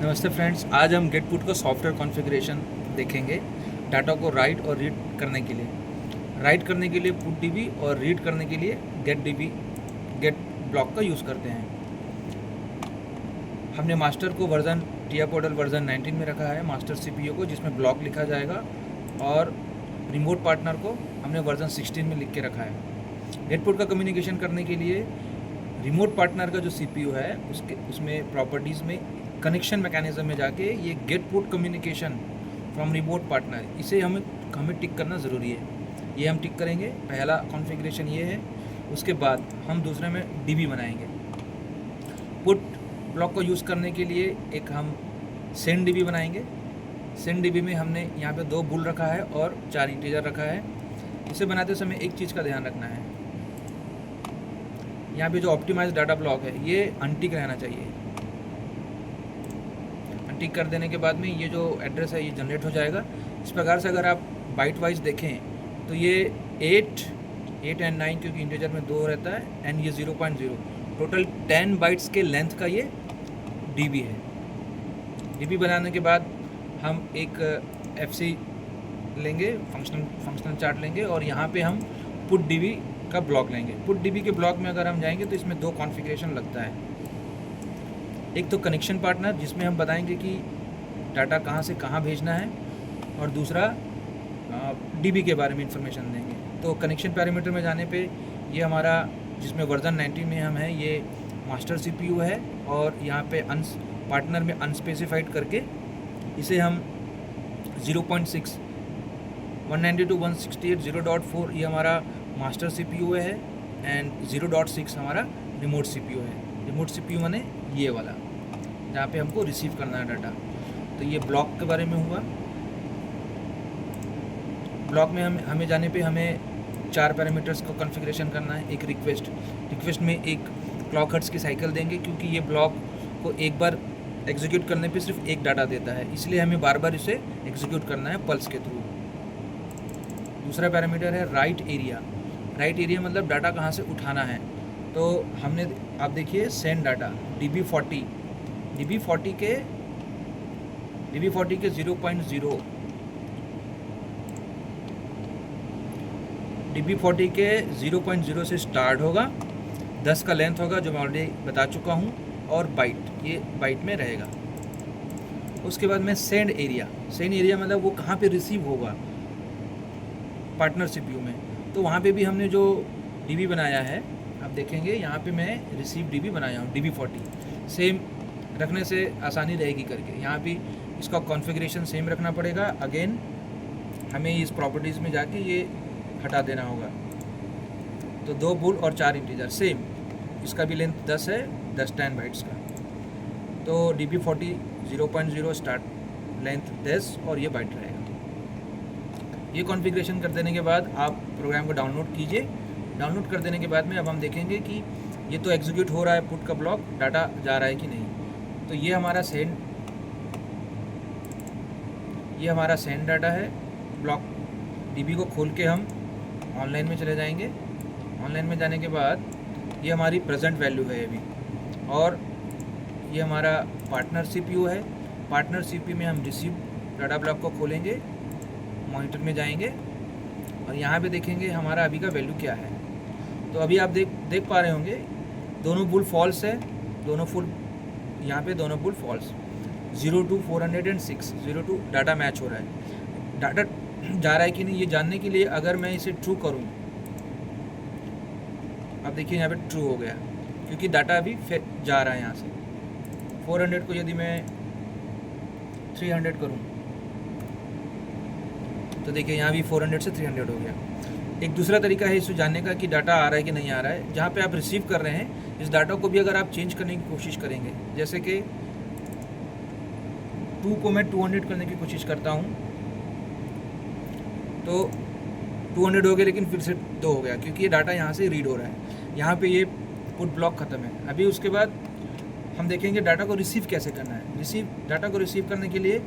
नमस्ते फ्रेंड्स, आज हम गेट पुट का सॉफ्टवेयर कॉन्फ़िगरेशन देखेंगे। डाटा को राइट और रीड करने के लिए, राइट करने के लिए पुट डीबी और रीड करने के लिए गेट ब्लॉक का यूज़ करते हैं। हमने मास्टर को वर्जन टिया पोर्टल वर्जन 19 में रखा है, मास्टर सीपीयू को, जिसमें ब्लॉक लिखा जाएगा, और रिमोट पार्टनर को हमने वर्जन 16 में लिख के रखा है। गेट पुट का कम्युनिकेशन करने के लिए रिमोट पार्टनर का जो सीपीयू है उसमें प्रॉपर्टीज़ में कनेक्शन मैकेनिज्म में जाके ये get put communication from remote partner, इसे हमें टिक करना ज़रूरी है। ये हम टिक करेंगे। पहला कॉन्फ़िगरेशन ये है। उसके बाद हम दूसरे में डीबी बनाएंगे। पुट ब्लॉक को यूज़ करने के लिए एक हम सेंड डीबी बनाएंगे। सेंड डीबी में हमने यहाँ पे 2 बुल रखा है और 4 इंटीजर रखा है। इसे बनाते समय एक चीज़ का ध्यान रखना है, यहाँ पे जो ऑप्टिमाइज डाटा ब्लॉक है ये अनटिक रहना चाहिए। अनटिक कर देने के बाद में ये जो एड्रेस है ये जनरेट हो जाएगा। इस प्रकार से अगर आप बाइट वाइज देखें तो ये 8 एंड 9, क्योंकि इंटीजर में 2 रहता है, एंड ये 0.0, टोटल 10 बाइट्स के लेंथ का ये डीबी है। डीबी बनाने के बाद हम एक एफसी लेंगे, फंक्शनल चार्ट लेंगे, और यहाँ पे हम पुट डीबी का ब्लॉक लेंगे। पुट डीबी के ब्लॉक में अगर हम जाएंगे तो इसमें 2 कॉन्फ़िगरेशन लगता है। एक तो कनेक्शन पार्टनर, जिसमें हम बताएंगे कि डाटा कहाँ से कहाँ भेजना है, और दूसरा डीबी के बारे में इंफॉर्मेशन देंगे। तो कनेक्शन पैरामीटर में जाने पे ये हमारा, जिसमें वर्जन 19 में हम है, ये मास्टर सीपीयू है, और यहाँ पे पार्टनर में अनस्पेसिफाइड करके इसे हम 0.6 192.168 0.4 ये हमारा मास्टर सीपीयू है, एंड 0.6 हमारा रिमोट सीपीयू है। रिमोट सीपीयू माने ये वाला, जहाँ पे हमको रिसीव करना है डाटा। तो ये ब्लॉक के बारे में हुआ। ब्लॉक में हमें जाने पे हमें 4 पैरामीटर्स को कॉन्फ़िगरेशन करना है। एक रिक्वेस्ट में एक क्लॉक हर्ट्ज़ की साइकिल देंगे, क्योंकि ये ब्लॉक को एक बार एग्जीक्यूट करने पे सिर्फ एक डाटा देता है, इसलिए हमें बार बार इसे एग्जीक्यूट करना है पल्स के थ्रू। दूसरा पैरामीटर है राइट एरिया। राइट एरिया मतलब डाटा कहाँ से उठाना है। तो हमने, आप देखिए, सेंड डाटा DB40 के 0.0, DB40 के 0.0 से स्टार्ट होगा, 10 का लेंथ होगा, जो मैं ऑलरेडी बता चुका हूँ, और ये बाइट में रहेगा। उसके बाद में सेंड एरिया मतलब वो कहाँ पे रिसीव होगा, पार्टनर सीपीयू में। तो वहाँ पे भी हमने जो डीबी बनाया है, आप देखेंगे यहाँ पे मैं रिसीव डीबी बनाया हूँ, DB40 सेम रखने से आसानी रहेगी करके। यहाँ भी इसका कॉन्फ़िगरेशन सेम रखना पड़ेगा। अगेन हमें इस प्रॉपर्टीज़ में जाके ये हटा देना होगा। तो 2 बुल और 4 इंटीजर सेम, इसका भी लेंथ 10 है, 10 बाइट्स का। तो DB40 0.0 स्टार्ट, लेंथ 10, और ये बाइट रहेगा। ये कॉन्फ़िगरेशन कर देने के बाद आप प्रोग्राम को डाउनलोड कीजिए। डाउनलोड कर देने के बाद में अब हम देखेंगे कि ये तो एग्जीक्यूट हो रहा है पुट का ब्लॉक, डाटा जा रहा है कि नहीं। तो ये हमारा सेंड डाटा है ब्लॉक। डीबी को खोल के हम ऑनलाइन में चले जाएंगे। ऑनलाइन में जाने के बाद ये हमारी प्रेजेंट वैल्यू है अभी, और ये हमारा पार्टनर सीपीयू है। पार्टनर सीपीयू में हम रिसीव डाटा ब्लॉक को खोलेंगे, मॉनिटर में जाएंगे, और यहाँ पे देखेंगे हमारा अभी का वैल्यू क्या है। तो अभी आप देख पा रहे होंगे, दोनों बुल फॉल्स है, यहाँ पे दोनों bool false. 0 to 406 0 data match हो रहा है। डाटा जा रहा है कि नहीं ये जानने के लिए अगर मैं इसे ट्रू करूँ, अब देखिए यहाँ पे ट्रू हो गया, क्योंकि डाटा अभी जा रहा है यहाँ से। 400 को यदि मैं 300 करूँ तो देखिए यहाँ भी 400 से 300 हो गया। एक दूसरा तरीका है इसे जानने का कि डाटा आ रहा है कि नहीं आ रहा है। जहाँ पे आप रिसीव कर रहे हैं, इस डाटा को भी अगर आप चेंज करने की कोशिश करेंगे, जैसे कि 2 को मैं 200 करने की कोशिश करता हूँ, तो 200 हो गया, लेकिन फिर से 2 हो गया, क्योंकि ये डाटा यहाँ से रीड हो रहा है। यहाँ पे ये पुट ब्लॉक ख़त्म है। अभी उसके बाद हम देखेंगे डाटा को रिसीव कैसे करना है। डाटा को रिसीव करने के लिए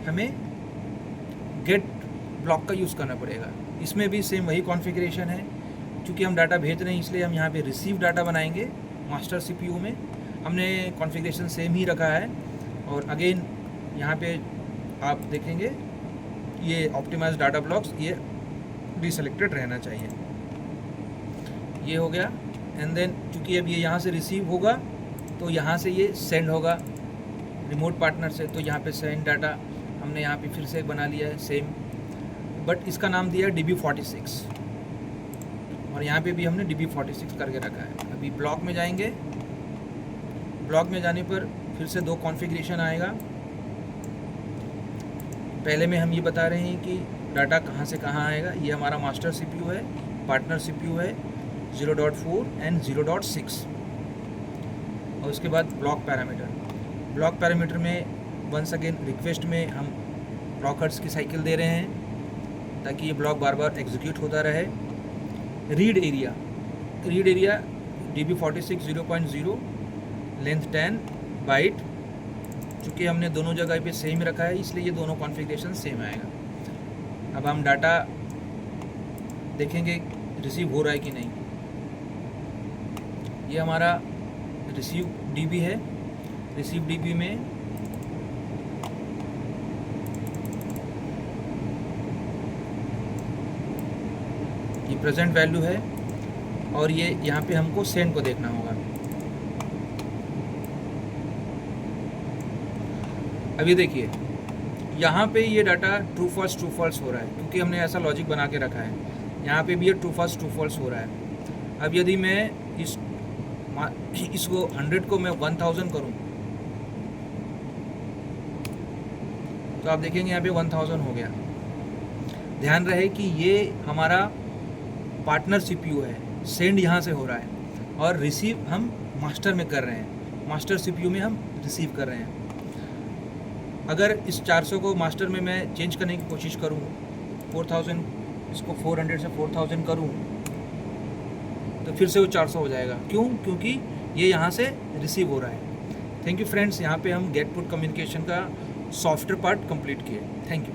हमें गेट ब्लॉक का यूज़ करना पड़ेगा। इसमें भी सेम वही कॉन्फ़िगरेशन है। चूँकि हम डाटा भेज रहे हैं, इसलिए हम यहाँ पे रिसीव डाटा बनाएंगे मास्टर सीपीयू में। हमने कॉन्फ़िगरेशन सेम ही रखा है। और अगेन यहाँ पे आप देखेंगे ये ऑप्टिमाइज डाटा ब्लॉक्स ये डिसेलेक्टेड रहना चाहिए। ये हो गया। एंड देन चूँकि अब ये यहाँ से रिसीव होगा तो यहाँ से ये सेंड होगा रिमोट पार्टनर से, तो यहाँ पे सेंड डाटा हमने यहाँ पे फिर से एक बना लिया है सेम, बट इसका नाम दिया है DB46 और यहाँ पे भी हमने DB46 करके रखा है। अभी ब्लॉक में जाएंगे, ब्लॉक में जाने पर फिर से 2 कॉन्फ़िगरेशन आएगा। पहले में हम ये बता रहे हैं कि डाटा कहाँ से कहाँ आएगा। ये हमारा मास्टर CPU है, पार्टनर CPU है 0.4 एंड 0.6। और उसके बाद ब्लॉक पैरामीटर। ब्लॉक पैरामीटर में वंस अगेन रिक्वेस्ट में हम ब्लॉकर्स की साइकिल दे रहे हैं ताकि ये ब्लॉक बार बार एग्जीक्यूट होता रहे। Read area, read area DB46 0.0 length 10 byte. चूँकि हमने दोनों जगह पे सेम रखा है इसलिए ये दोनों कॉन्फ़िगरेशन सेम आएगा। अब हम डाटा देखेंगे रिसीव हो रहा है कि नहीं। ये हमारा रिसीव DB है। रिसीव DB में ये प्रेजेंट वैल्यू है और ये यहाँ पे हमको सेंड को देखना होगा। अभी देखिए यहाँ पे ये डाटा ट्रू फॉल्स हो रहा है क्योंकि हमने ऐसा लॉजिक बना के रखा है। यहाँ पे भी ये ट्रू फॉल्स हो रहा है। अब यदि मैं इसको 100 को मैं 1000 करूँ तो आप देखेंगे यहाँ पे 1000 हो गया। ध्यान रहे कि ये हमारा पार्टनर CPU है, सेंड यहाँ से हो रहा है और रिसीव हम मास्टर में कर रहे हैं, मास्टर CPU में हम रिसीव कर रहे हैं। अगर इस 400 को मास्टर में मैं चेंज करने की कोशिश करूँ 4000, इसको 400 से 4000 करूँ तो फिर से वो 400 हो जाएगा। क्यों? क्योंकि ये यहाँ से रिसीव हो रहा है। थैंक यू फ्रेंड्स, यहाँ पे हम गेट पुट कम्युनिकेशन का सॉफ्टवेयर पार्ट कंप्लीट किए। Thank you.